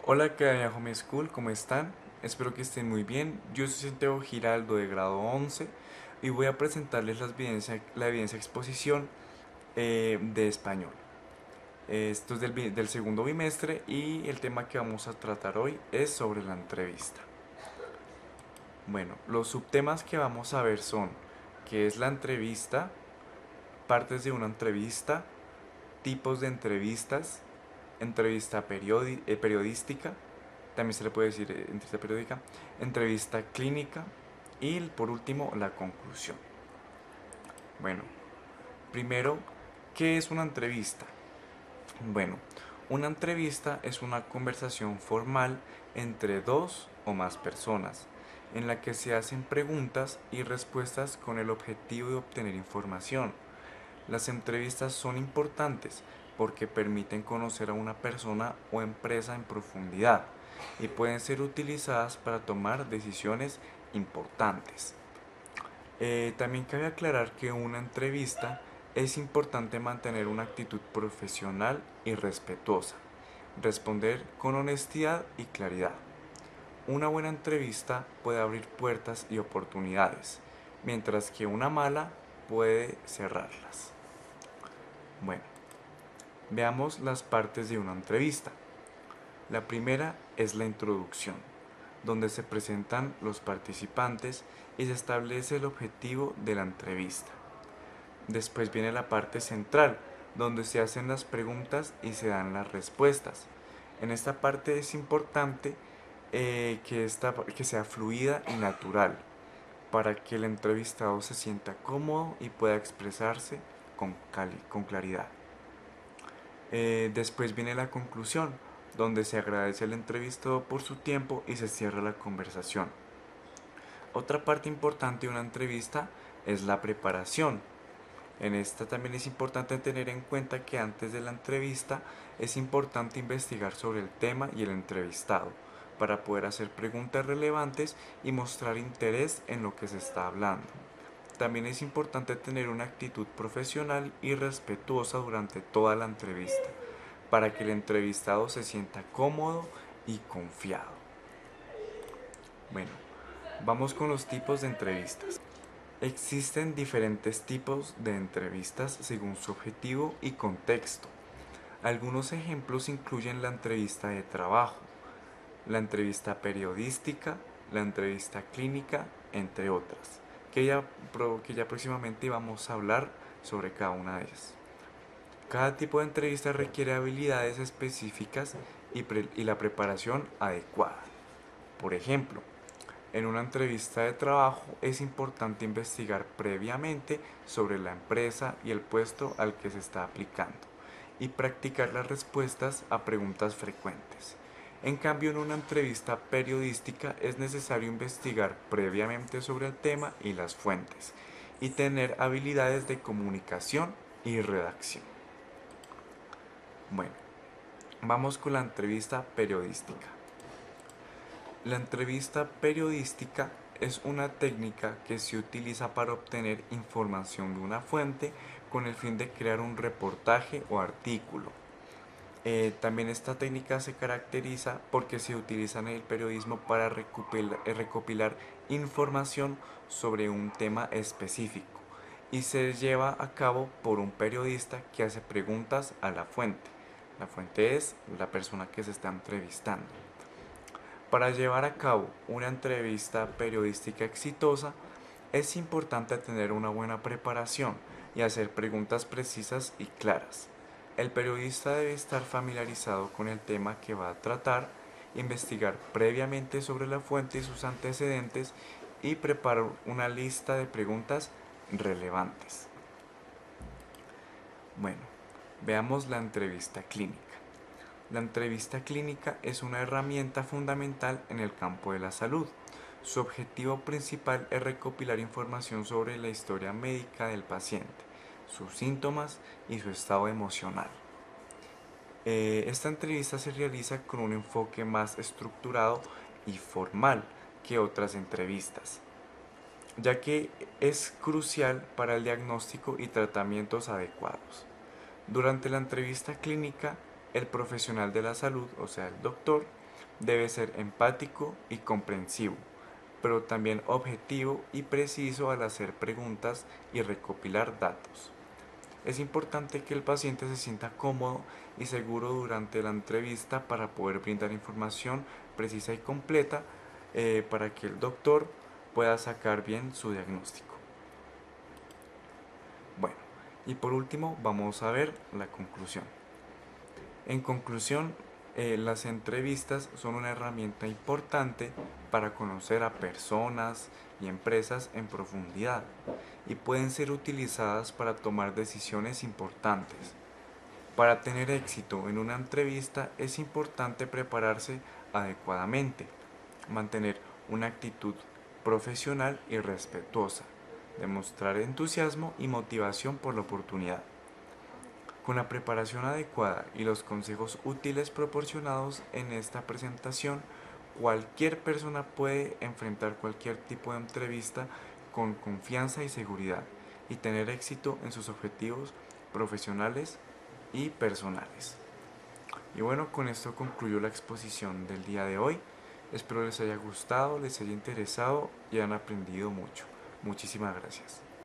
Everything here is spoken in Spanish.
Hola Academia Home School, ¿cómo están? Espero que estén muy bien. Yo soy Santiago Giraldo de grado 11 y voy a presentarles la evidencia exposición de español. Esto es del segundo bimestre y el tema que vamos a tratar hoy es sobre la entrevista. Bueno, los subtemas que vamos a ver son qué es la entrevista, partes de una entrevista, tipos de entrevistas, periodística, también se le puede decir entrevista periódica, entrevista clínica y por último la conclusión. Bueno, primero, ¿qué es una entrevista? Bueno, una entrevista es una conversación formal entre dos o más personas en la que se hacen preguntas y respuestas con el objetivo de obtener información. Las entrevistas son importantes porque permiten conocer a una persona o empresa en profundidad y pueden ser utilizadas para tomar decisiones importantes. También cabe aclarar que en una entrevista es importante mantener una actitud profesional y respetuosa, responder con honestidad y claridad. Una buena entrevista puede abrir puertas y oportunidades, mientras que una mala puede cerrarlas. Bueno, veamos las partes de una entrevista. La primera es la introducción, donde se presentan los participantes y se establece el objetivo de la entrevista. Después viene la parte central, donde se hacen las preguntas y se dan las respuestas. En esta parte es importante que sea fluida y natural, para que el entrevistado se sienta cómodo y pueda expresarse con claridad. Después viene la conclusión, donde se agradece al entrevistado por su tiempo y se cierra la conversación. Otra parte importante de una entrevista es la preparación. En esta también es importante tener en cuenta que antes de la entrevista es importante investigar sobre el tema y el entrevistado para poder hacer preguntas relevantes y mostrar interés en lo que se está hablando. También es importante tener una actitud profesional y respetuosa durante toda la entrevista, para que el entrevistado se sienta cómodo y confiado. Bueno, vamos con los tipos de entrevistas. Existen diferentes tipos de entrevistas según su objetivo y contexto. Algunos ejemplos incluyen la entrevista de trabajo, la entrevista periodística, la entrevista clínica, entre otras, que ya próximamente vamos a hablar sobre cada una de ellas. Cada tipo de entrevista requiere habilidades específicas y la preparación adecuada. Por ejemplo, en una entrevista de trabajo es importante investigar previamente sobre la empresa y el puesto al que se está aplicando y practicar las respuestas a preguntas frecuentes. En cambio, en una entrevista periodística es necesario investigar previamente sobre el tema y las fuentes y tener habilidades de comunicación y redacción. Bueno, vamos con la entrevista periodística. La entrevista periodística es una técnica que se utiliza para obtener información de una fuente con el fin de crear un reportaje o artículo. También esta técnica se caracteriza porque se utiliza en el periodismo para recopilar información sobre un tema específico y se lleva a cabo por un periodista que hace preguntas a la fuente. La fuente es la persona que se está entrevistando. Para llevar a cabo una entrevista periodística exitosa, es importante tener una buena preparación y hacer preguntas precisas y claras. El periodista debe estar familiarizado con el tema que va a tratar, investigar previamente sobre la fuente y sus antecedentes y preparar una lista de preguntas relevantes. Bueno, veamos la entrevista clínica. La entrevista clínica es una herramienta fundamental en el campo de la salud. Su objetivo principal es recopilar información sobre la historia médica del paciente, sus síntomas y su estado emocional. Esta entrevista se realiza con un enfoque más estructurado y formal que otras entrevistas, ya que es crucial para el diagnóstico y tratamientos adecuados. Durante la entrevista clínica, el profesional de la salud, o sea, el doctor, Debe ser empático y comprensivo, pero también objetivo y preciso al hacer preguntas y recopilar datos. Es importante que el paciente se sienta cómodo y seguro durante la entrevista para poder brindar información precisa y completa para que el doctor pueda sacar bien su diagnóstico. Bueno, y por último vamos a ver la conclusión. En conclusión, las entrevistas son una herramienta importante para conocer a personas y empresas en profundidad y pueden ser utilizadas para tomar decisiones importantes. Para tener éxito en una entrevista es importante prepararse adecuadamente, mantener una actitud profesional y respetuosa, demostrar entusiasmo y motivación por la oportunidad. Con la preparación adecuada y los consejos útiles proporcionados en esta presentación, cualquier persona puede enfrentar cualquier tipo de entrevista con confianza y seguridad y tener éxito en sus objetivos profesionales y personales. Y bueno, con esto concluyo la exposición del día de hoy. Espero les haya gustado, les haya interesado y hayan aprendido mucho. Muchísimas gracias.